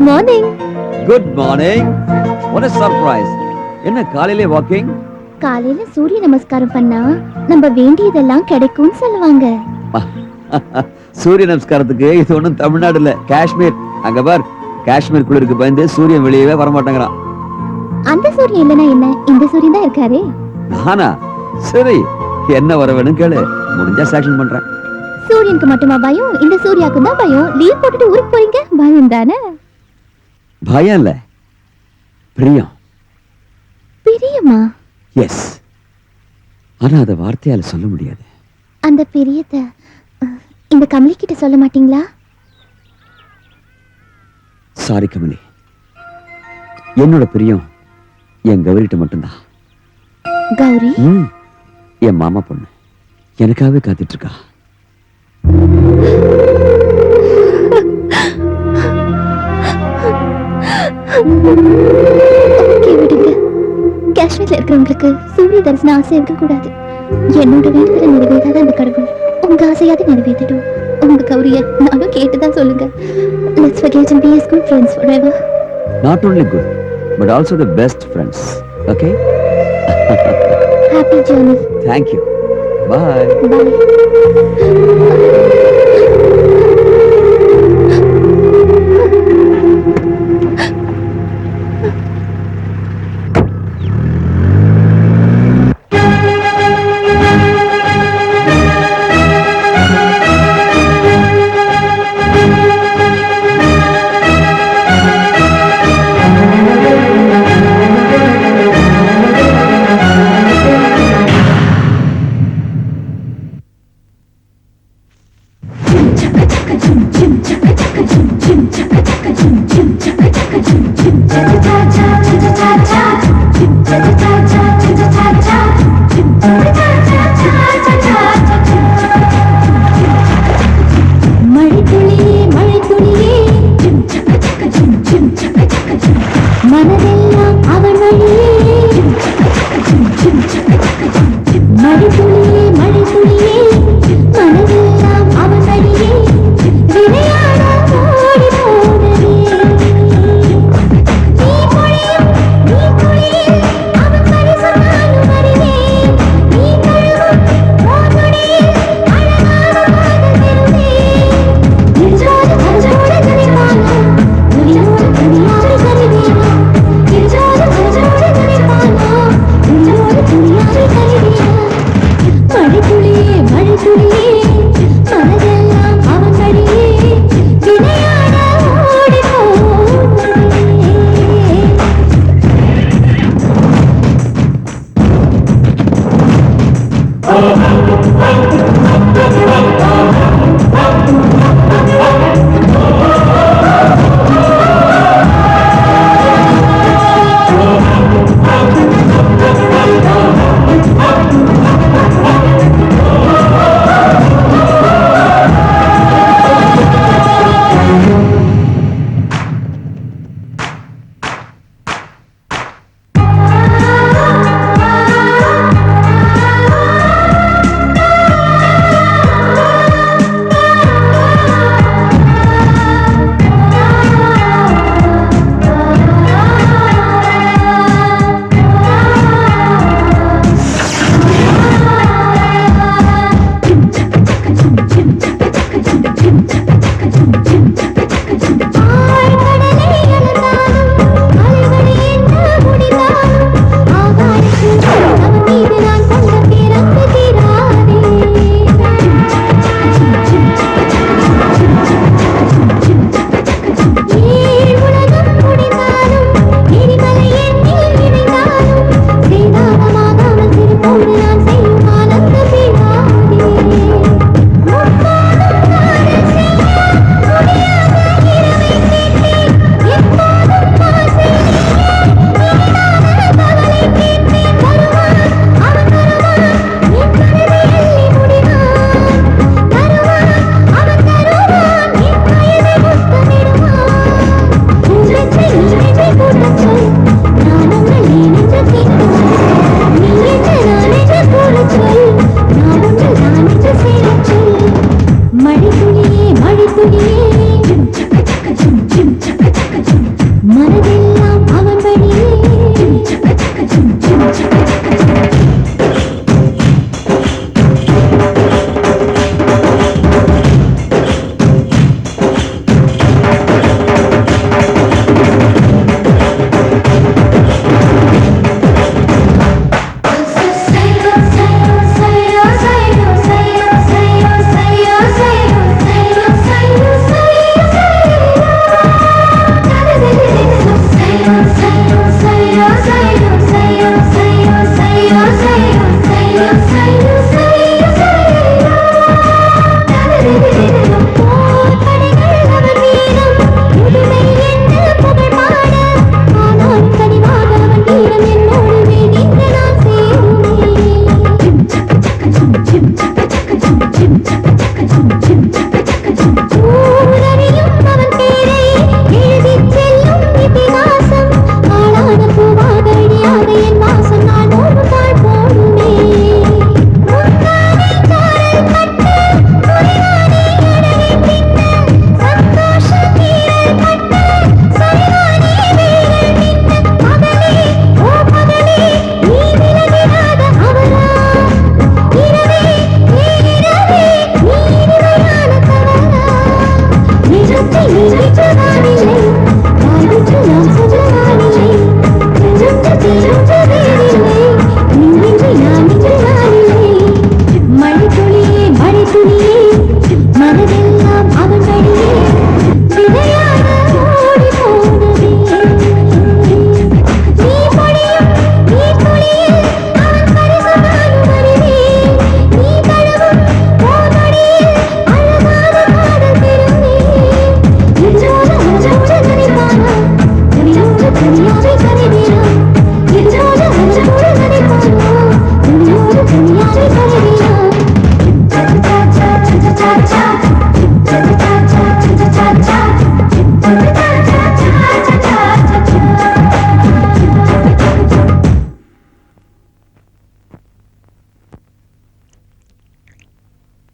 Morning. Good morning. What a surprise. என்ன காலையிலே walking? காலையில சூரிய நமஸ்காரம் பண்ணா நம்ம வேண்டியதெல்லாம் கிடைக்கும்னு சொல்லுவாங்க. சூரிய நமஸ்காரத்துக்கு இது ஒண்ணும் தமிழ்நாடு இல்ல, காஷ்மீர். அங்க பார், காஷ்மீர் குளிருக்கு பயந்து சூரியன் வெளியவே வர மாட்டேங்கிறான். அந்த சூரியன் இல்லனா என்ன, இந்த சூரியன் தான் இருக்காரே. நானா? சரி, என்ன வர வேணும் கேளு, முடிஞ்சா சாக்ஷன் பண்றேன். சூரியனுக்கு மட்டுமா பயம்? இந்த சூர்யாக்கு தான் பயம். லீவ் போட்டுட்டு ஊருக்கு போறீங்க, பயம் தானே? பயம் இல்ல, பிரியம். பிரியமா? எஸ். ஆனா அத வார்த்தையால சொல்ல முடியாது. அந்த பிரியத்தை இந்த கமலி கிட்ட சொல்ல மாட்டீங்களா? சாரி கமலி, என்னோட பிரியம் என் கௌரிட்ட மட்டும்தான். கௌரி? என் மாமா பொண்ணு எனக்காகவே காத்துட்டு இருக்கா. காஷ்மீர்ல இருக்கிறவங்களுக்கு சூரிய தரிசன ஆசை இருக்க கூடாது. என்னோட வேண்டுதலை நிறைவேற்றாத அந்த கடவுள் உங்க ஆசையாவது நிறைவேற்றட்டும். உங்க கௌரிய நானும் கேட்டுதான் சொல்லுங்க. Let's forget and be as good friends forever. Not only good, but also the best friends. Okay? Happy journey. Thank you. Bye. Bye.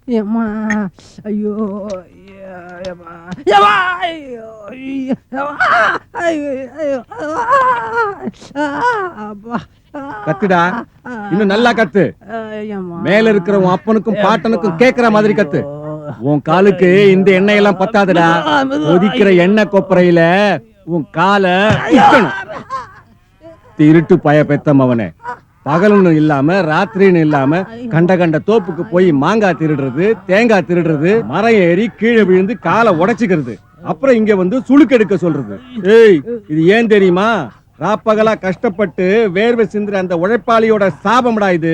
ஏம்மா ஐயோ ஏம்மா ஏம்மா ஐயோ ஏம்மா ஐயோ ஐயோ அப்பா கத்துடா, இன்னும் நல்லா கத்து. மேல இருக்கிற உன் அப்பனுக்கும் பாட்டனுக்கும் கேக்குற மாதிரி கத்து. உன் காலுக்கு இந்த எண்ணெய் எல்லாம் பத்தாதுடா. கொதிக்கிற எண்ணெய் கொப்பரையில உன் காலை குத்தணும். திருட்டு பய பெத்தம் அவனே. பகலுன்னு இல்லாம ராத்திரின்னு இல்லாம கண்ட தோப்புக்கு போய் மாங்காய் திருடுறது, தேங்காய் திருடுறது, மரம் ஏறி கீழே விழுந்து காலை உடைச்சுக்கிறது, அப்புறம் இங்க வந்து சுளுக்கெடுக்க சொல்றது. ஏய், இது ஏன் தெரியுமா? ராப்பகலா கஷ்டப்பட்டு வேர்வை சிந்துற அந்த உழைப்பாளியோட சாபம்டா இது.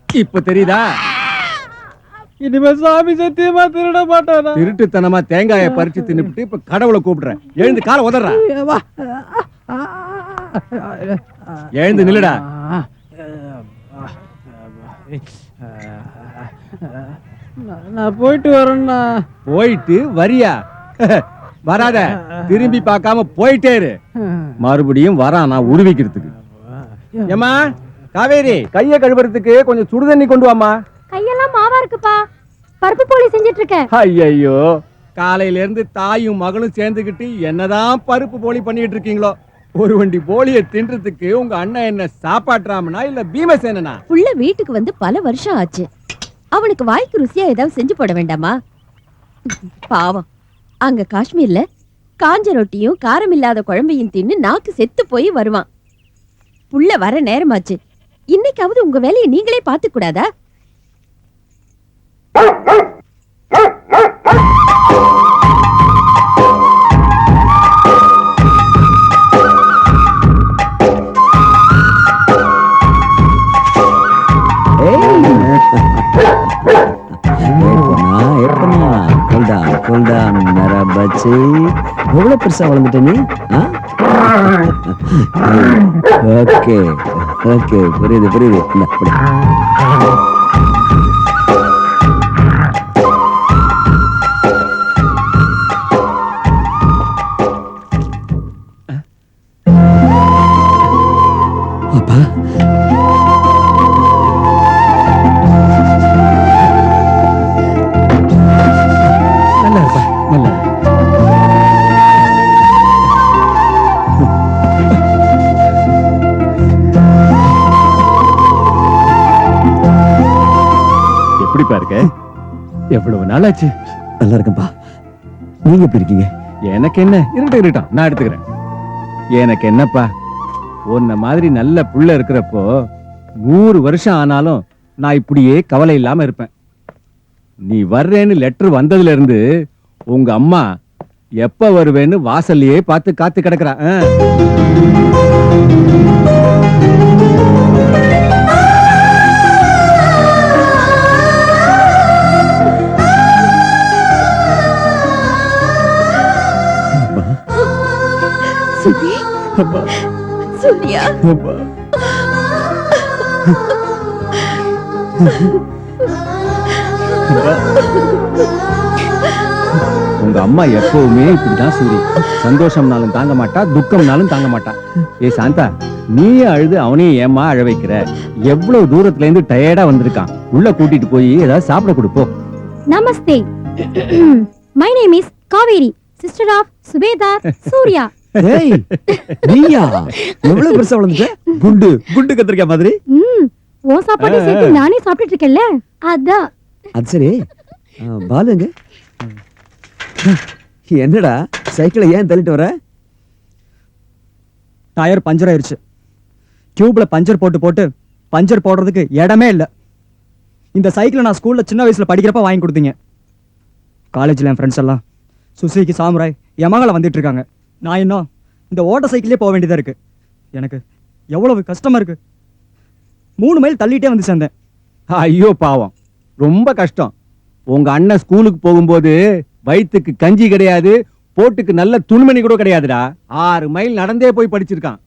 இப்ப தெரியுதா? இனிமே சாமி சத்தியமா திருட மாட்டானா? திருட்டுத்தனமா தேங்காயை பறிச்சு தின்னுபிட்டு இப்ப கடவுளை கூப்பிடுறேன். எழுந்து காலை உதறா. எழுந்து நில்லுடா. நான் போயிட்டு வரேன்னா. போயிட்டு வரியா? வராத, திரும்பி பார்க்காம போயிட்டே இரு. மறுபடியும் வரான் நான் உருவிக்கிறதுக்கு. ஏமா காவேரி, கைய கழுவுறதுக்கு கொஞ்சம் சுடுதண்ணி கொண்டு வாமா. கையெல்லாம் மாவா இருக்குப்பா, பருப்பு போலி செஞ்சிட்டு இருக்கேன். ஐயோ, காலையில இருந்து தாயும் மகளும் சேர்ந்துகிட்டு என்னதான் பருப்பு போலி பண்ணிட்டு இருக்கீங்களோ. ஒரு வண்டி போலிய தின்றதுக்கு உங்க அண்ணன் என்ன சாப்பாட்டுறாமனா இல்ல பீமசேனனா? புள்ள வீட்டுக்கு வந்து பல வருஷம் ஆச்சு. அவனுக்கு வாய்க்கு ருசியா ஏதாவது செஞ்சு போட வேண்டாமா? பாவம், அங்க காஷ்மீர்ல காஞ்ச ரொட்டியும் காரம் இல்லாத குழம்பையும் தின்னு நாக்கு செத்து போய் வருவான். புள்ள வர நேரமாச்சு. இன்னைக்காவது உங்க வேலையை நீங்களே பார்த்து கூடாதா? எவ்வளவு பெருசா வளர்ந்துட்ட நீ? ஓகே ஓகே, புரியுது புரியுது. அப்பா, நல்லா இருப்பா, நல்லா. எப்படிப்பா இருக்க? எவ்வளவு நாளாச்சு? நல்லா இருக்கேன்பா. நீங்க எப்படி இருக்கீங்க? எனக்கு என்ன, இருக்கட்டும், நான் எடுத்துக்கிறேன். எனக்கு என்னப்பா, உன்ன மாதிரி நல்ல புள்ள இருக்கிறப்போ 100 வருஷம் ஆனாலும் நான் இப்படியே கவலை இல்லாம இருப்பேன். நீ வர்றேன்னு லெட்டர் வந்ததுல இருந்து உங்க அம்மா எப்ப வருவேன்னு வாசல்லையே பார்த்து காத்து கிடக்குறா. சூர்யா, உங்க அம்மா எப்பவுமே இப்படிதான் சூரி. சந்தோஷம்னாலும் தாங்க மாட்டா, துக்கம்னாலும் தாங்க மாட்டா. ஏ சாந்தா, நீயே அழுது அவனையும் ஏமா அழ வைக்கிற? எவ்வளவு தூரத்துல இருந்து டயர்டா வந்திருக்கான். உள்ள கூட்டிட்டு போய் ஏதாவது சாப்பிட கொடுப்போம். Namaste, my name is Kaveri, sister of Subedar Surya. ஏய், நீயா எவ்வளவு பெருசா வளர்ந்துட்ட? குண்டு குண்டு கத்திரிக்காய் மாதிரி. உன் சாப்பாடு சேர்த்து நானே சாப்பிட்டுட்டு இருக்கேன்ல, அதான். அது சரி, பாலுங்க என்னடா சைக்கிளை ஏன் தள்ளிட்டு வர? டயர் பஞ்சர் ஆயிருச்சு. டியூப்ல பஞ்சர் போட்டு போட்டு பஞ்சர் போடுறதுக்கு இடமே இல்லை. இந்த சைக்கிளை நான் ஸ்கூல்ல சின்ன வயசுல படிக்கிறப்ப வாங்கி கொடுத்தீங்க. காலேஜ்ல என் ஃப்ரெண்ட்ஸ் எல்லாம் சுசுகி, சாமுராய், யமகால வந்துட்டு இருக்காங்க. நான் இன்னும் இந்த ஓட்ட சைக்கிளே போக வேண்டியதா இருக்கு. எனக்கு எவ்வளவு கஷ்டமா இருக்கு. 3 மைல் தள்ளிட்டே வந்து சேர்ந்தேன். ஐயோ பாவம், ரொம்ப கஷ்டம். உங்க அண்ணன் ஸ்கூலுக்கு போகும்போது வயிற்றுக்கு கஞ்சி கிடையாது, போட்டுக்கு நல்ல துணிமணி கூட கிடையாதுடா. 6 மைல் நடந்தே போய் படிச்சிருக்கான்.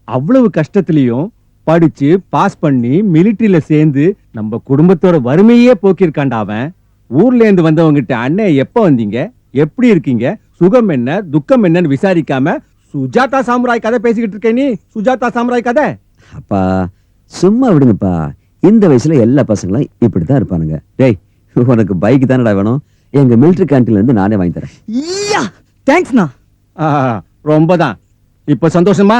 அவ்வளவு கஷ்டத்திலையும் படிச்சு பாஸ் பண்ணி மிலிட்டரியில சேர்ந்து நம்ம குடும்பத்தோட வறுமையே போக்கியிருக்கான்டா அவன். ஊர்ல இருந்து வந்தவங்கிட்ட அண்ணே எப்ப வந்தீங்க, எப்படி இருக்கீங்க, சுகம் என்ன துக்கம் என்னன்னு விசாரிக்காம சுஜாதா சாமுராய் கதை பேசிக்கிட்டு இருக்க நீ. சுஜாதா சாமுராய் கதை. அப்பா சும்மா விடுங்கப்பா. இந்த வயசுல எல்லா பசங்களும் இப்படித்தான் இருப்பானுங்க. டேய், உனக்கு பைக் தானடா வேணும், எங்க மிலிட்டரி கேண்டீன்ல இருந்து நானே வாங்கி தரேன். ஈயா தேங்க்ஸ்ண்ணா. ரொம்பதான். இப்ப சந்தோஷமா?